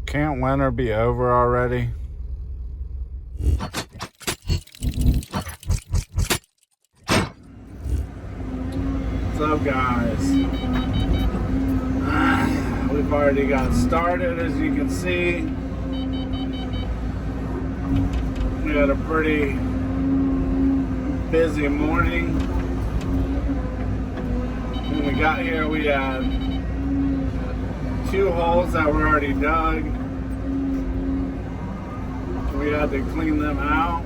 Can't winter be over already? What's up, guys? We've already got started, as you can see. We had a pretty busy morning. When we got here, we had 2 holes that were already dug. We had to clean them out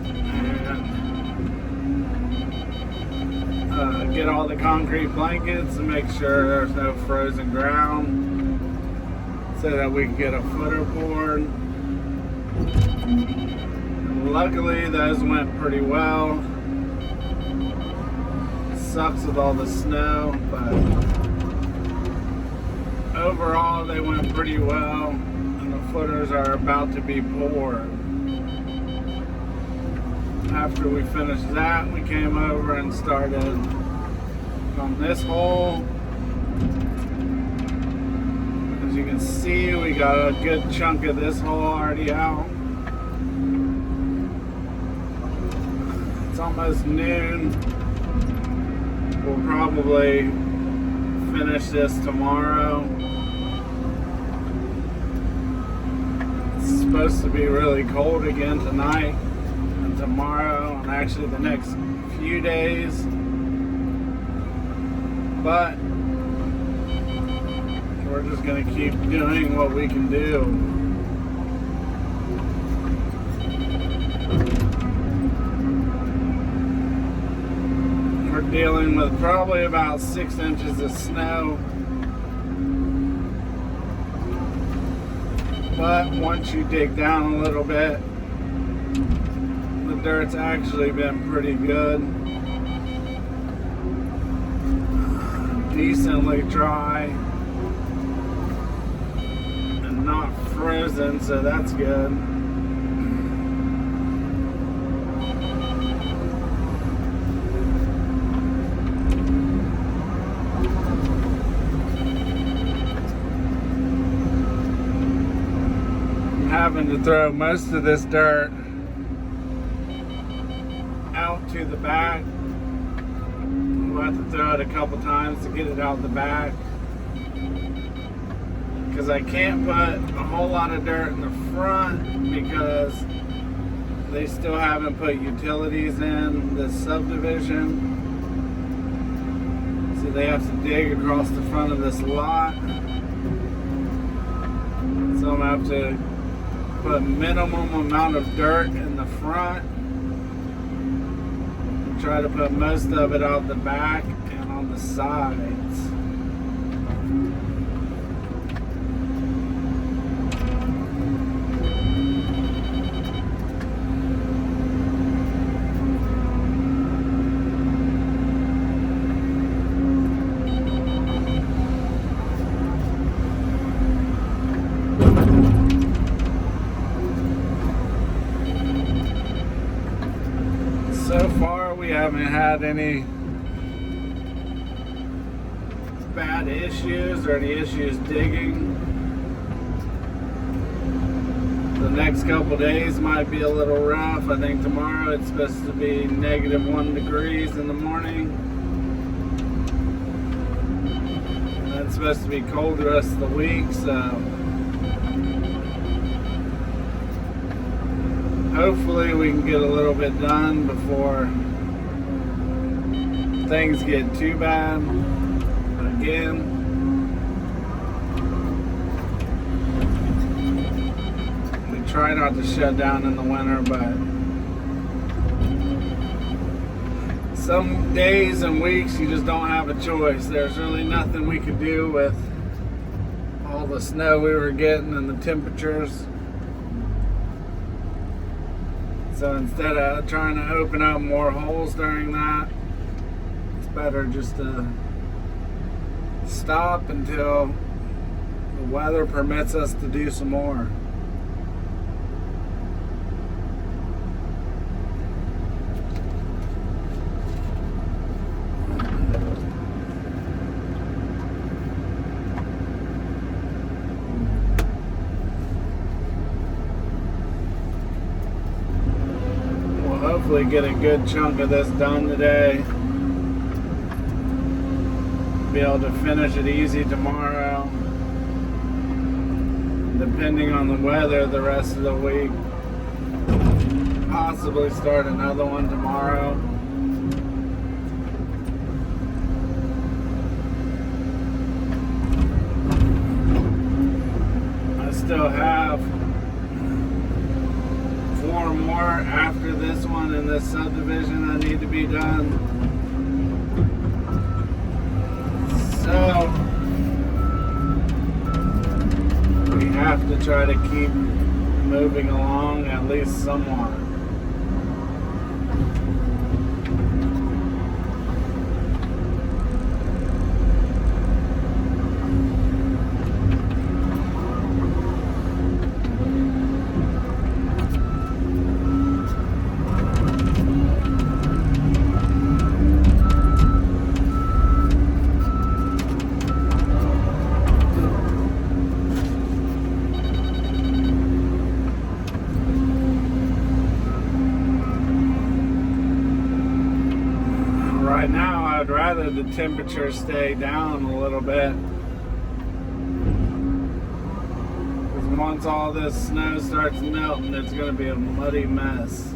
and get all the concrete blankets and make sure there's no frozen ground so that we can get a footer poured. Luckily, those went pretty well. It sucks with all the snow, but overall they went pretty well, and the footers are about to be poured. After we finished that, we came over and started on this hole. As you can see, we got a good chunk of this hole already out. It's almost noon. We'll probably finish this tomorrow. It's supposed to be really cold again tonight and tomorrow, and actually the next few days. But we're just going to keep doing what we can do. We're dealing with probably about 6 inches of snow. But once you dig down a little bit, the dirt's actually been pretty good. Decently dry and not frozen, so that's good. Having to throw most of this dirt out to the back. We'll have to throw it a couple times to get it out the back, because I can't put a whole lot of dirt in the front because they still haven't put utilities in this subdivision, so they have to dig across the front of this lot. So I'm gonna have to put a minimum amount of dirt in the front, try to put most of it out the back and on the sides. So far, we haven't had any bad issues or any issues digging. The next couple days might be a little rough. I think tomorrow it's supposed to be -1 degrees in the morning. And it's supposed to be cold the rest of the week, so hopefully we can get a little bit done before things get too bad again. We try not to shut down in the winter, but some days and weeks you just don't have a choice. There's really nothing we could do with all the snow we were getting and the temperatures. So instead of trying to open up more holes during that, it's better just to stop until the weather permits us to do some more. hopefully get a good chunk of this done today. Be able to finish it easy tomorrow. Depending on the weather the rest of the week. Possibly start another one tomorrow. I still have 4 more after this one in this subdivision that need to be done. So we have to try to keep moving along at least somewhat. Right now, I'd rather the temperature stay down a little bit. Because once all this snow starts melting, it's going to be a muddy mess.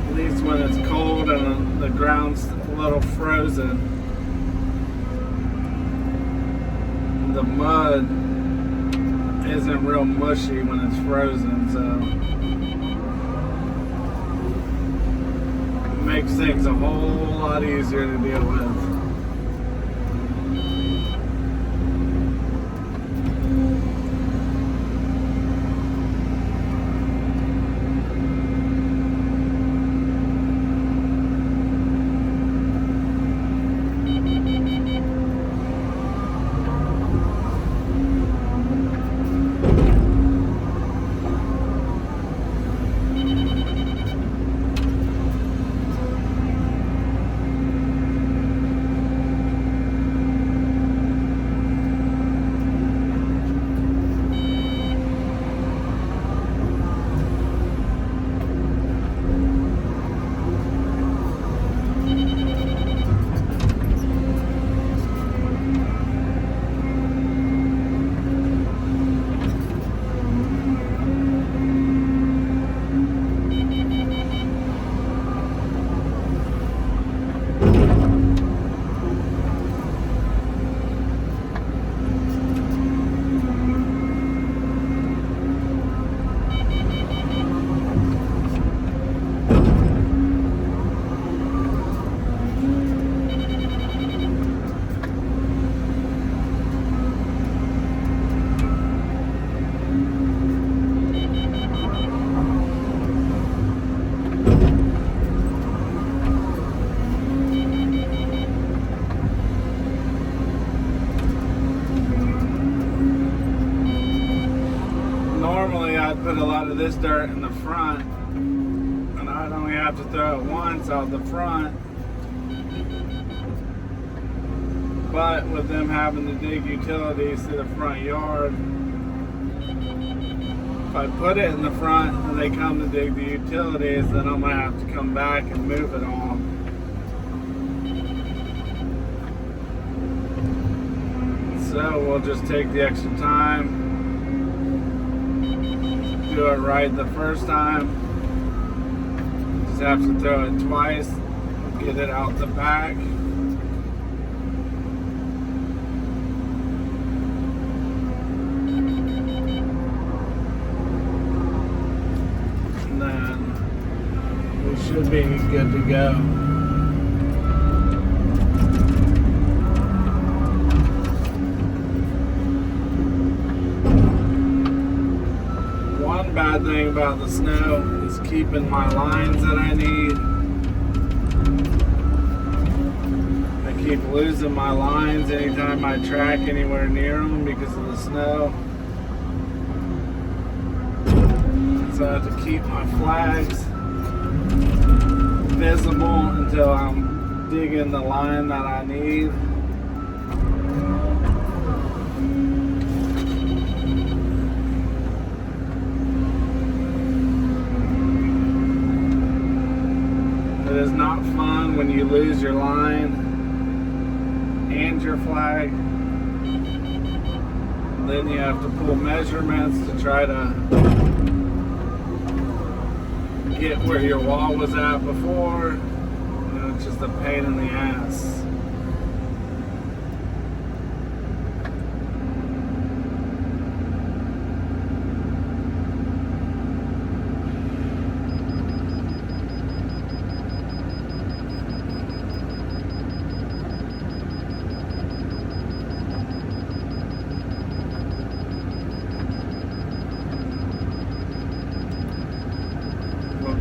At least when it's cold and the ground's a little frozen, the mud isn't real mushy when it's frozen, so it makes things a whole lot easier to deal with. Normally I'd put a lot of this dirt in the front, and I'd only have to throw it once out the front. But with them having to dig utilities to the front yard, if I put it in the front and they come to dig the utilities, then I'm going to have to come back and move it all. So we'll just take the extra time, do it right the first time. Just have to throw it twice, get it out the back. And then we should be good to go. Bad thing about the snow is keeping my lines that I need. I keep losing my lines anytime I track anywhere near them because of the snow. So I have to keep my flags visible until I'm dig in the line that I need. It is not fun when you lose your line and your flag. Then you have to pull measurements to try to get where your wall was at before. It's just a pain in the ass.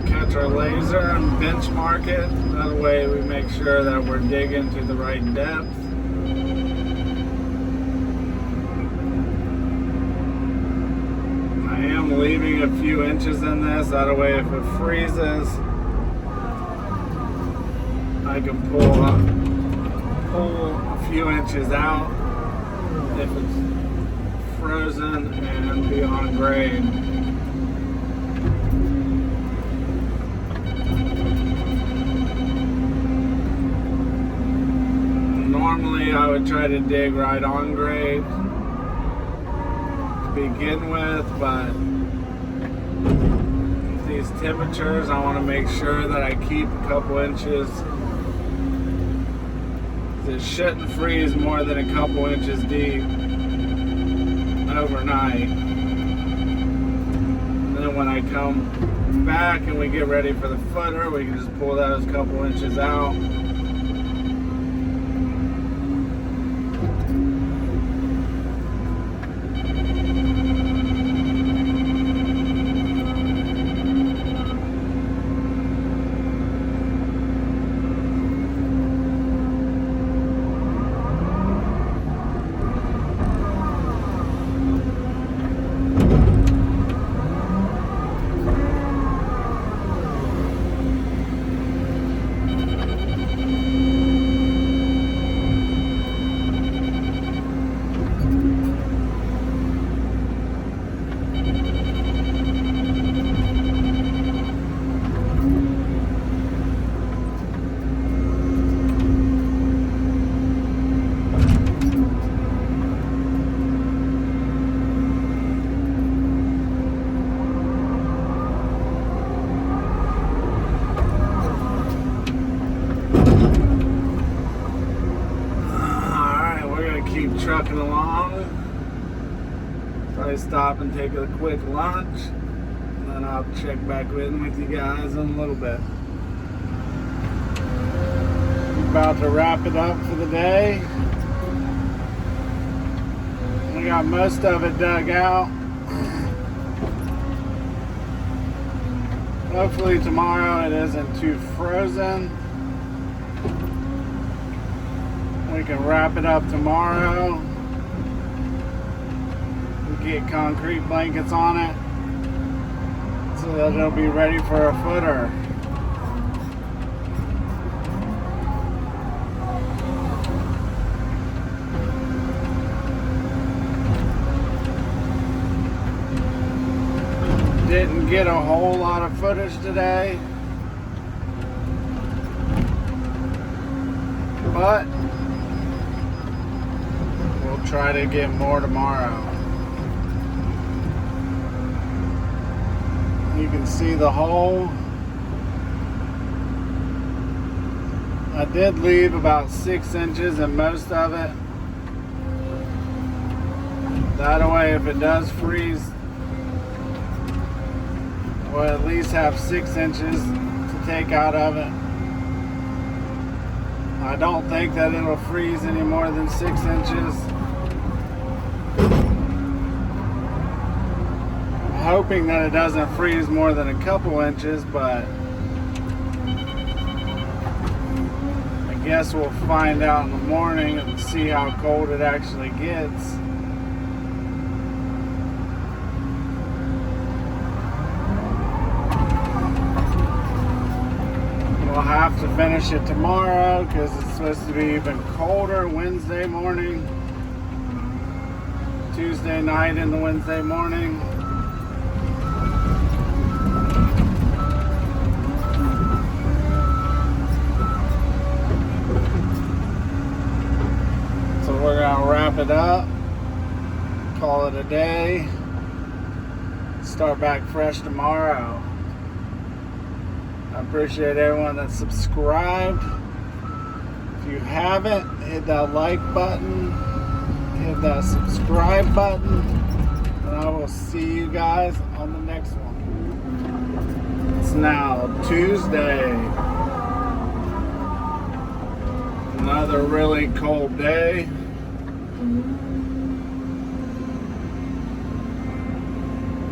Catch our laser and benchmark it. That way we make sure that we're digging to the right depth. I am leaving a few inches in this. That way if it freezes, I can pull a few inches out if it's frozen and be on grade. Normally I would try to dig right on grade to begin with, but with these temperatures I want to make sure that I keep a couple inches. It shouldn't freeze more than a couple inches deep overnight. And then when I come back and we get ready for the footer, we can just pull those couple inches out. Trucking along. Probably stop and take a quick lunch, and then I'll check back in with you guys in a little bit. About to wrap it up for the day. We got most of it dug out. Hopefully tomorrow it isn't too frozen. We can wrap it up tomorrow. We get concrete blankets on it so that it'll be ready for a footer. Didn't get a whole lot of footage today, but we'll try to get more tomorrow. You can see the hole. I did leave about 6 inches in most of it. That way if it does freeze, we'll at least have 6 inches to take out of it. I don't think that it'll freeze any more than 6 inches. I'm hoping that it doesn't freeze more than a couple inches, but I guess we'll find out in the morning and see how cold it actually gets. We'll have have to finish it tomorrow because it's supposed to be even colder Wednesday morning, Tuesday night into Wednesday morning. So we're gonna wrap it up, call it a day, start back fresh tomorrow. I appreciate everyone that subscribed. If you haven't, hit that like button, hit that subscribe button, and I will see you guys on the next one. It's now Tuesday. Another really cold day.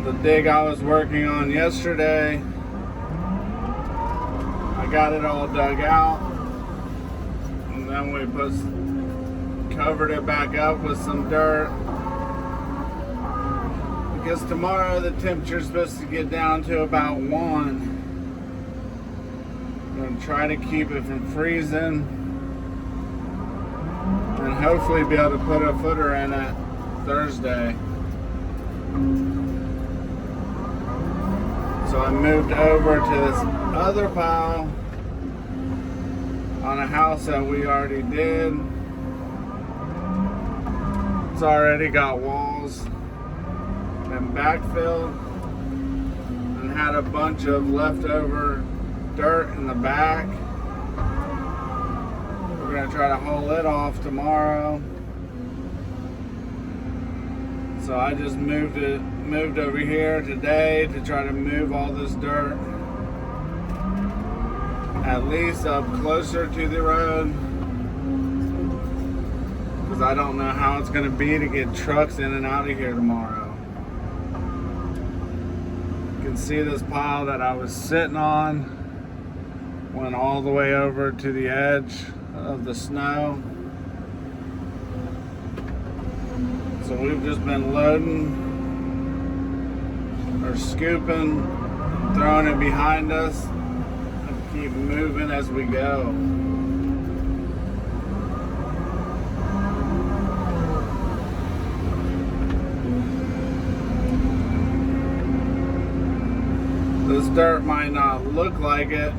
The dig I was working on yesterday, I got it all dug out, and then we covered it back up with some dirt, because tomorrow the temperature's supposed to get down to about 1. I'm going to try to keep it from freezing and hopefully be able to put a footer in it Thursday. So I moved over to this other pile on a house that we already did. It's already got walls and backfilled and had a bunch of leftover dirt in the back. We're gonna try to haul it off tomorrow. So I just moved over here today to try to move all this dirt at least up closer to the road, because I don't know how it's going to be to get trucks in and out of here tomorrow. You can see this pile that I was sitting on went all the way over to the edge of the snow. So we've just been loading or scooping, throwing it behind us, and keep moving as we go. This dirt might not look like it,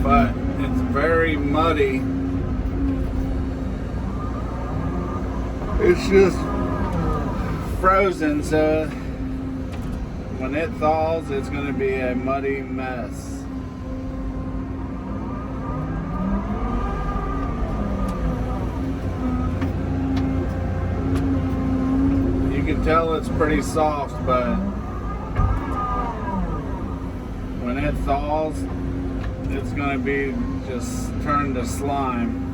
but it's very muddy. It's just frozen, so when it thaws, it's going to be a muddy mess. You can tell it's pretty soft, but when it thaws, it's going to be just turned to slime.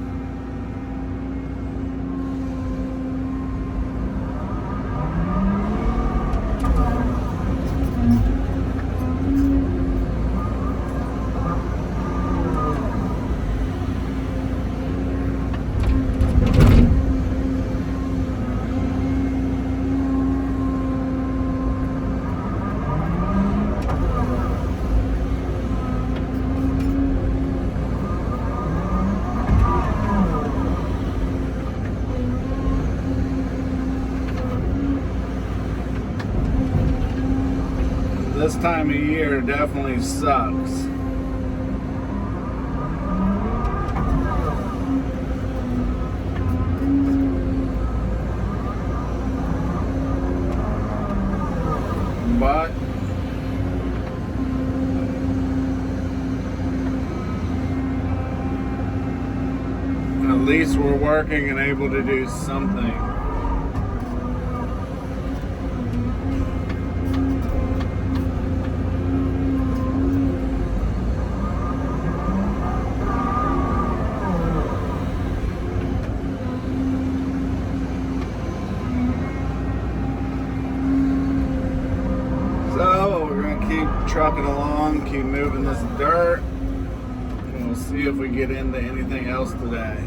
This time of year definitely sucks. But at least we're working and able to do something. Trucking along, keep moving this dirt, and we'll see if we get into anything else today.